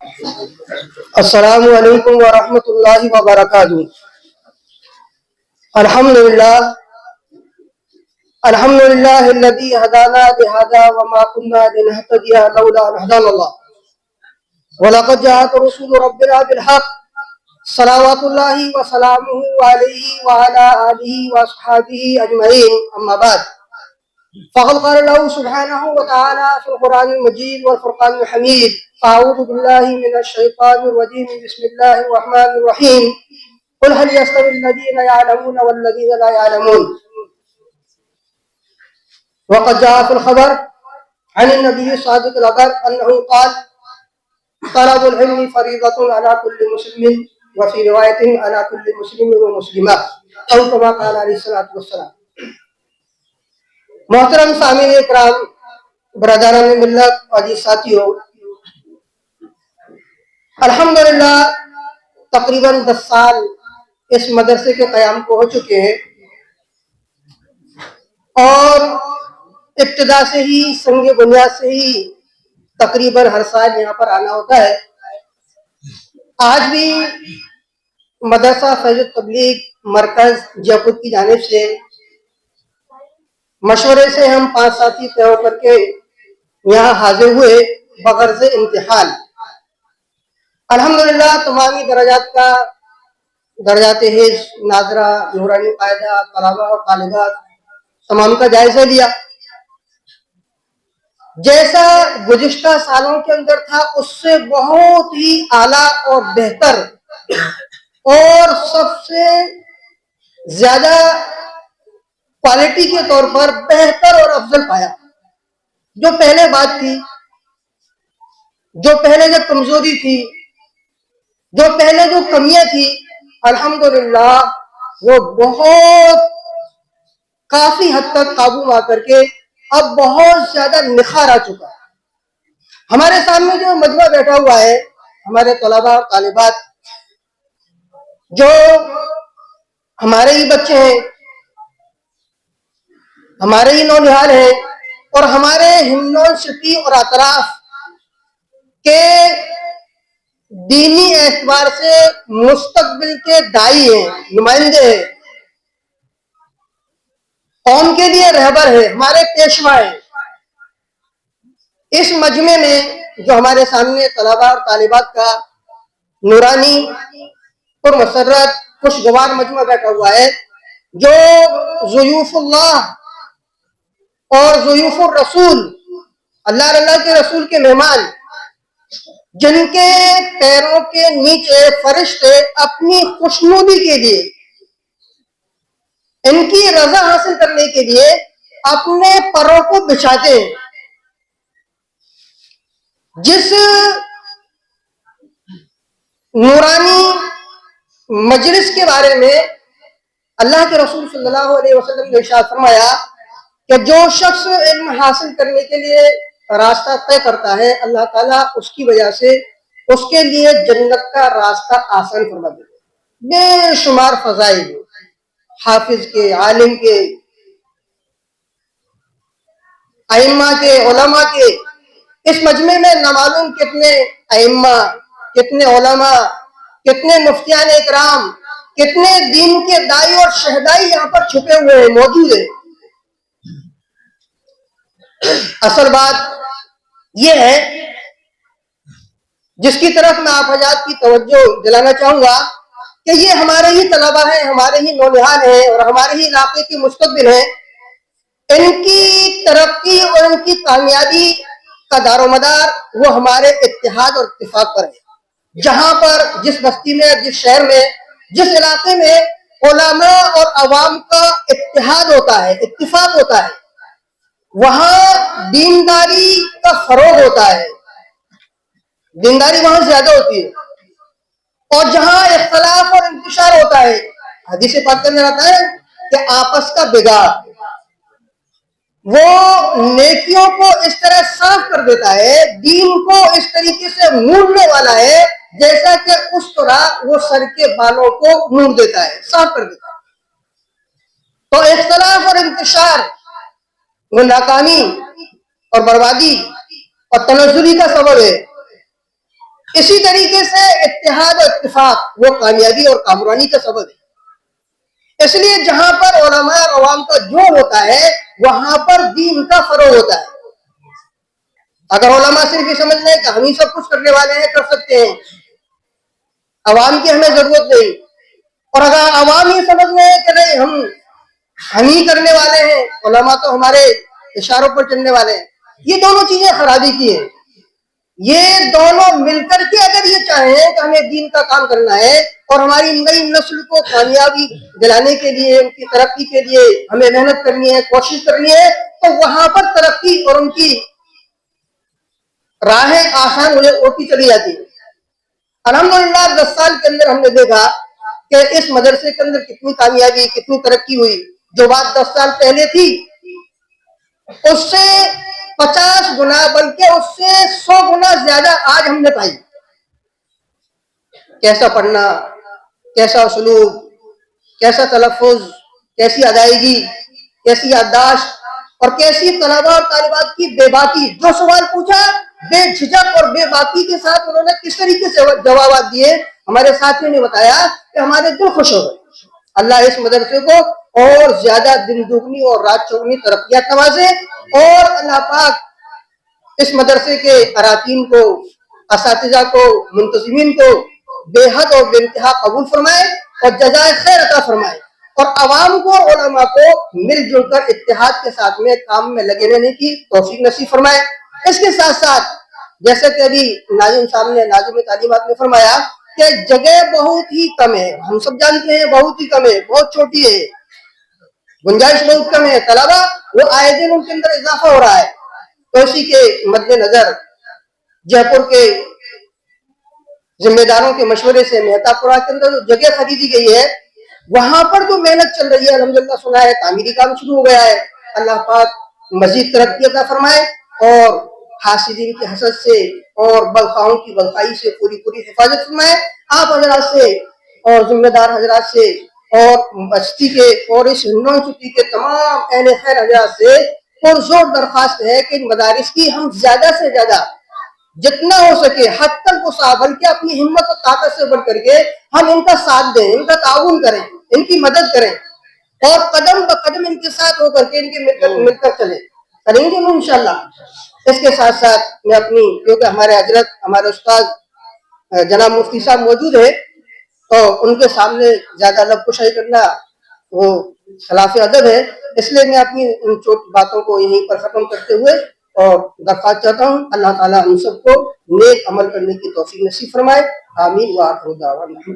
السلام علیکم ورحمۃ اللہ وبرکاتہ۔ الحمدللہ الحمدللہ الذی ہدانا لہذا وما كنا لنهتدی لولا ان هدانا اللہ ولقد جاءت رسول ربنا بالحق صلوات اللہ وسلامہ علیہ وعلی آلہ واصحابہ اجمعین، اما بعد فقد قال اللہ سبحانہ وتعالی فی القرآن المجید والفرقان الحمید: اعوذ باللہ من الشیطان الرجیم، بسم اللہ الرحمن الرحیم، قل هل يستوي الذین يعلمون والذین لا يعلمون۔ وقد جاء في الخبر عن النبي الصادق الأبر أنه قال: طلب العلم فريضة على كل مسلم، وفي رواية على كل مسلم ومسلمة، أو كما قال عليه الصلاة والسلام۔ محترم سامعین اکرام، برادران ملت، عزیز ساتھیو، الحمدللہ تقریباً 10 سال اس مدرسے کے قیام کو ہو چکے ہیں، اور ابتدا سے ہی سنگ بنیاد سے ہی تقریباً ہر سال یہاں پر آنا ہوتا ہے۔ آج بھی مدرسہ فیض التبلیغ مرکز جے پور کی جانب سے مشورے سے ہم 5 ساتھی طے ہو کر کے یہاں حاضر ہوئے بغرض امتحان۔ الحمدللہ تمامی درجات حفظ، ناظرہ، نورانی قاعدہ، طلبہ اور طالبات تمام کا جائزہ لیا۔ جیسا گزشتہ سالوں کے اندر تھا اس سے بہت ہی اعلیٰ اور بہتر اور سب سے زیادہ کوالٹی کے طور پر بہتر اور افضل پایا۔ جو پہلے بات تھی، جو پہلے جو کمزوری تھی، جو پہلے جو کمیاں تھی، الحمدللہ وہ بہت کافی حد تک قابو میں آ کر کے اب بہت زیادہ نکھار آ چکا ہے۔ ہمارے سامنے جو مجمع بیٹھا ہوا ہے، ہمارے طلباء اور طالبات جو ہمارے ہی بچے ہیں، ہمارے ہی نونہال ہیں، اور ہمارے ہندون سٹی اور اطراف کے دینی اعتبار سے مستقبل کے دائی ہیں، نمائندے ہیں، قوم کے لیے رہبر ہے، ہمارے پیشوا ہیں۔ اس مجمع میں جو ہمارے سامنے طلباء اور طالبات کا نورانی پر مسرت خوشگوار مجمع بیٹھا ہوا ہے، جو ضیوف اللہ اور ضیوف الرسول، اللہ کے رسول کے مہمان، جن کے پیروں کے نیچے فرشتے اپنی خوشنودی کے لیے، ان کی رضا حاصل کرنے کے لیے اپنے پروں کو بچھاتے ہیں۔ جس نورانی مجلس کے بارے میں اللہ کے رسول صلی اللہ علیہ وسلم نے ارشاد فرمایا کہ جو شخص علم حاصل کرنے کے لیے راستہ طے کرتا ہے، اللہ تعالیٰ اس کی وجہ سے اس کے لیے جنت کا راستہ آسان فرما دیتا ہے۔ بے شمار فضائل، حافظ کے، عالم کے، ائمہ کے، علماء کے، اس مجمع میں نامعلوم کتنے ائمہ، کتنے علماء، کتنے مفتیان اکرام، کتنے دین کے دائی اور شہدائی یہاں پر چھپے ہوئے ہیں، موجود ہیں۔ اصل بات یہ ہے جس کی طرف میں آپ حضرات کی توجہ دلانا چاہوں گا کہ یہ ہمارے ہی طلبہ ہیں، ہمارے ہی نونہال ہیں، اور ہمارے ہی علاقے کے مستقبل ہیں۔ ان کی ترقی اور ان کی کامیابی کا دار و مدار وہ ہمارے اتحاد اور اتفاق پر ہے۔ جہاں پر جس بستی میں، جس شہر میں، جس علاقے میں علماء اور عوام کا اتحاد ہوتا ہے، اتفاق ہوتا ہے، وہاں دینداری کا فروغ ہوتا ہے، دینداری وہاں زیادہ ہوتی ہے۔ اور جہاں اختلاف اور انتشار ہوتا ہے، حدیث پاک میں آتا ہے کہ آپس کا بگاڑ، وہ نیکیوں کو اس طرح صاف کر دیتا ہے، دین کو اس طریقے سے موڑنے والا ہے جیسا کہ اس طرح وہ سر کے بالوں کو موڑ دیتا ہے، صاف کر دیتا ہے۔ تو اختلاف اور انتشار وہ ناکامی اور بربادی اور تنزلی کا سبب ہے۔ اسی طریقے سے اتحاد اور اتفاق وہ کامیابی اور کامرانی کا سبب ہے۔ اس لیے جہاں پر علماء اور عوام کا جوڑ ہوتا ہے وہاں پر دین کا فروغ ہوتا ہے۔ اگر علماء صرف یہ سمجھ لیں کہ ہم ہی سب کچھ کرنے والے ہیں، کر سکتے ہیں، عوام کی ہمیں ضرورت نہیں، اور اگر عوام یہ سمجھ لیں کہ نہیں ہم ہی کرنے والے ہیں، علماء تو ہمارے اشاروں پر چلنے والے ہیں، یہ دونوں چیزیں خرابی کی ہیں۔ یہ دونوں مل کر کے اگر یہ چاہیں کہ ہمیں دین کا کام کرنا ہے اور ہماری نئی نسل کو کامیابی دلانے کے لیے، ان کی ترقی کے لیے ہمیں محنت کرنی ہے، کوشش کرنی ہے، تو وہاں پر ترقی اور ان کی راہیں آسان ہوتی چلی جاتی ہیں۔ الحمدللہ 10 سال کے اندر ہم نے دیکھا کہ اس مدرسے کے اندر کتنی کامیابی، کتنی ترقی ہوئی۔ جو بات 10 سال پہلے تھی اس سے 50 گنا بلکہ اس سے 100 گنا زیادہ آج ہم نے پائی۔ کیسا پڑھنا، کیسا اسلوب، کیسا تلفظ، کیسی ادائیگی، کیسی یادداشت، اور کیسی طلباء اور طالبات کی بے باکی، جو سوال پوچھا بے جھجک اور بے باکی کے ساتھ انہوں نے کس طریقے سے جوابات دیے، ہمارے ساتھیوں نے بتایا کہ ہمارے دل خوش ہو گئے۔ اللہ اس مدرسے کو اور زیادہ دن دگنی اور رات چوگنی ترقیات نوازے، اور اللہ پاک اس مدرسے کے اراکین کو، اساتذہ کو، منتظمین کو بے حد اور بے انتہا قبول فرمائے اور جزائے خیر عطا فرمائے، اور عوام کو اور علماء کو مل جل کر اتحاد کے ساتھ میں کام میں لگے رہنے کی توفیق نصیب فرمائے۔ اس کے ساتھ ساتھ جیسے کہ ابھی ناظم صاحب نے، ناظم تعلیمات نے فرمایا کہ جگہ بہت ہی کم ہے، ہم سب جانتے ہیں بہت ہی کم ہے، بہت چھوٹی ہے، گنجائش بہت کم ہے، طلبا وہ آئے دن ان کے اندر اضافہ ہو رہا ہے۔ تو اسی کے مد نظر جے پور کے ذمہ داروں کے مشورے سے مہتاب پورہ کے اندر جو جگہ خریدی گئی ہے وہاں پر جو محنت چل رہی ہے، الحمدللہ سنا ہے تعمیری کام شروع ہو گیا ہے۔ اللہ پاک مزید ترقی عطا فرمائے اور حاسدین کی حسد سے اور بلخاؤں کی بلخائی سے پوری حفاظت فرمائے۔ آپ حضرات سے اور ذمہ دار حضرات سے اور بستی کے اور اس یونیورسٹی کے تمام اہل خیر حضرات سے پرزور درخواست ہے کہ ان مدارس کی ہم زیادہ سے زیادہ جتنا ہو سکے حد تک وہ بلکہ اپنی ہمت اور طاقت سے بڑھ کر کے ہم ان کا ساتھ دیں، ان کا تعاون کریں، ان کی مدد کریں، اور قدم بقدم ان کے ساتھ ہو کر کے ان کے مل کر چلیں، کریں گے انشاءاللہ۔ اس کے ساتھ ساتھ میں اپنی، کیونکہ ہمارے حضرت ہمارے استاد جناب مفتی صاحب موجود ہیں تو ان کے سامنے زیادہ لب کشائی کرنا وہ خلاف ادب ہے، اس لیے میں اپنی ان چھوٹی باتوں کو یہیں پر ختم کرتے ہوئے اور درخواست چاہتا ہوں اللہ تعالیٰ ہم سب کو نیک عمل کرنے کی توفیق نصیب فرمائے۔ آمین وآخر دعوانا۔